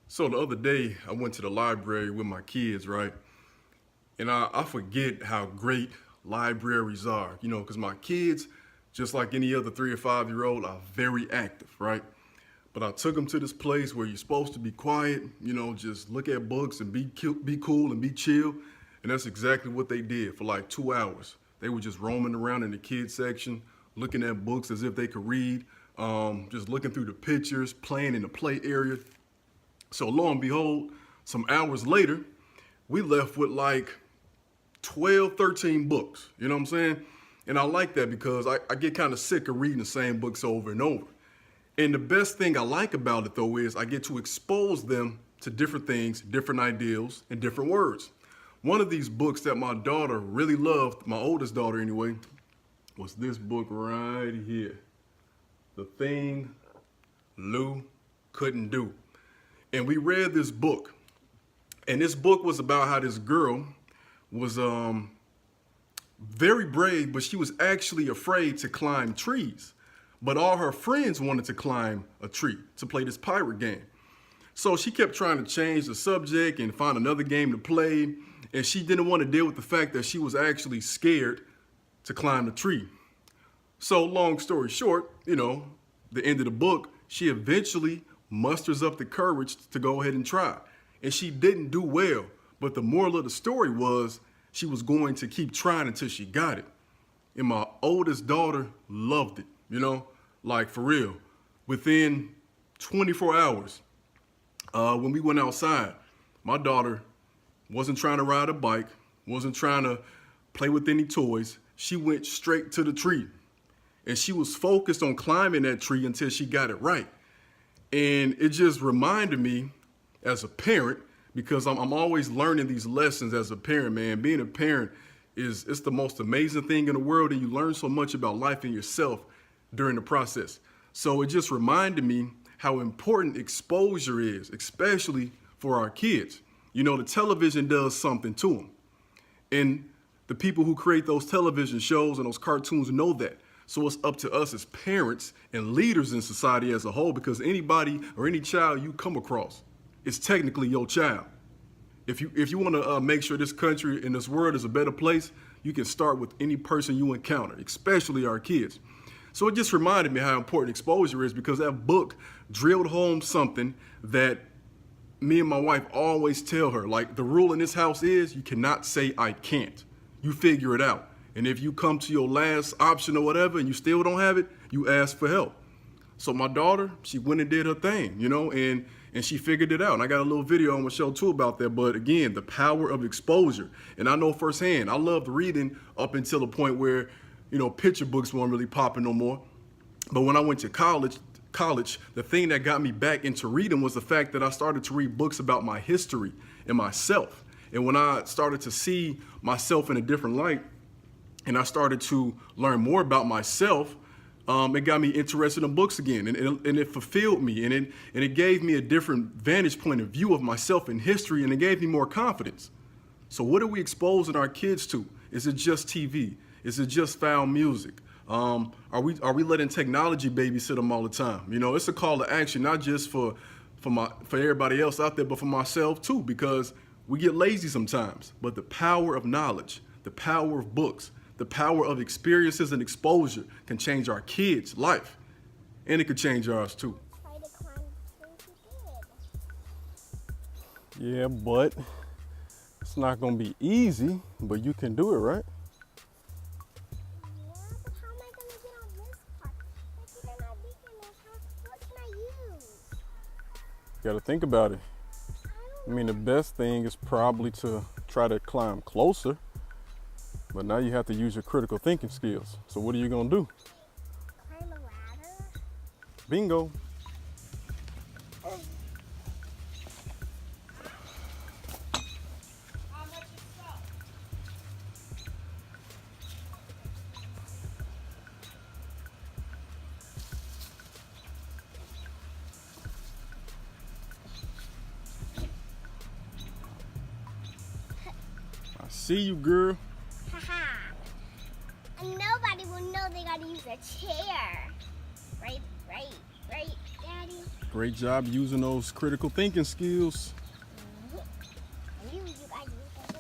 So the other day, I went to the library with my kids, right? And I forget how great libraries are, because my kids, just like any other 3 or 5 year old, are very active, right? But I took them to this place where you're supposed to be quiet, just look at books and be cool and be chill. And that's exactly what they did for like 2 hours. They were just roaming around in the kids section, looking at books as if they could read, just looking through the pictures, playing in the play area. So lo and behold, some hours later, we left with like 12, 13 books. You know what I'm saying? And I like that because I get kind of sick of reading the same books over and over. And the best thing I like about it though is I get to expose them to different things, different ideals, and different words. One of these books that my daughter really loved, my oldest daughter anyway, was this book right here. The Thing Lou Couldn't Do. And we read this book. And this book was about how this girl was very brave, but she was actually afraid to climb trees. But all her friends wanted to climb a tree to play this pirate game. So she kept trying to change the subject and find another game to play. And she didn't want to deal with the fact that she was actually scared to climb the tree. So long story short, the end of the book, she eventually musters up the courage to go ahead and try. And she didn't do well. But the moral of the story was she was going to keep trying until she got it. And my oldest daughter loved it, like for real. Within 24 hours, when we went outside, my daughter wasn't trying to ride a bike, wasn't trying to play with any toys. She went straight to the tree. And she was focused on climbing that tree until she got it right. And it just reminded me as a parent, because I'm always learning these lessons as a parent, man. Being a parent it's the most amazing thing in the world, and you learn so much about life and yourself during the process. So it just reminded me how important exposure is, especially for our kids. The television does something to them. And the people who create those television shows and those cartoons know that. So it's up to us as parents and leaders in society as a whole, because anybody or any child you come across is technically your child. If you want to make sure this country and this world is a better place, you can start with any person you encounter, especially our kids. So it just reminded me how important exposure is, because that book drilled home something that me and my wife always tell her. Like, the rule in this house is you cannot say I can't. You figure it out. And if you come to your last option or whatever and you still don't have it, you ask for help. So my daughter, she went and did her thing, and she figured it out. And I got a little video I'm gonna show too about that. But again, the power of exposure. And I know firsthand, I loved reading up until the point where, picture books weren't really popping no more. But when I went to college, the thing that got me back into reading was the fact that I started to read books about my history and myself. And when I started to see myself in a different light, and I started to learn more about myself, it got me interested in books again, and it fulfilled me, and it gave me a different vantage point of view of myself in history, and it gave me more confidence. So what are we exposing our kids to? Is it just TV? Is it just foul music? Are we letting technology babysit them all the time? It's a call to action, not just for everybody else out there, but for myself too, because we get lazy sometimes. But the power of knowledge, the power of books, the power of experiences and exposure can change our kids' life, and it could change ours too. Yeah, but it's not gonna be easy, but you can do it, right? Yeah, but how am I gonna get on this part? Like, you're not making it. What can I use? You gotta think about it. I mean, the best thing is probably to try to climb closer. But now you have to use your critical thinking skills. So what are you gonna do? Climb a ladder? Bingo. I see you, girl. Haha. And nobody will know they gotta use a chair. Right, Daddy? Great job using those critical thinking skills. And you guys use them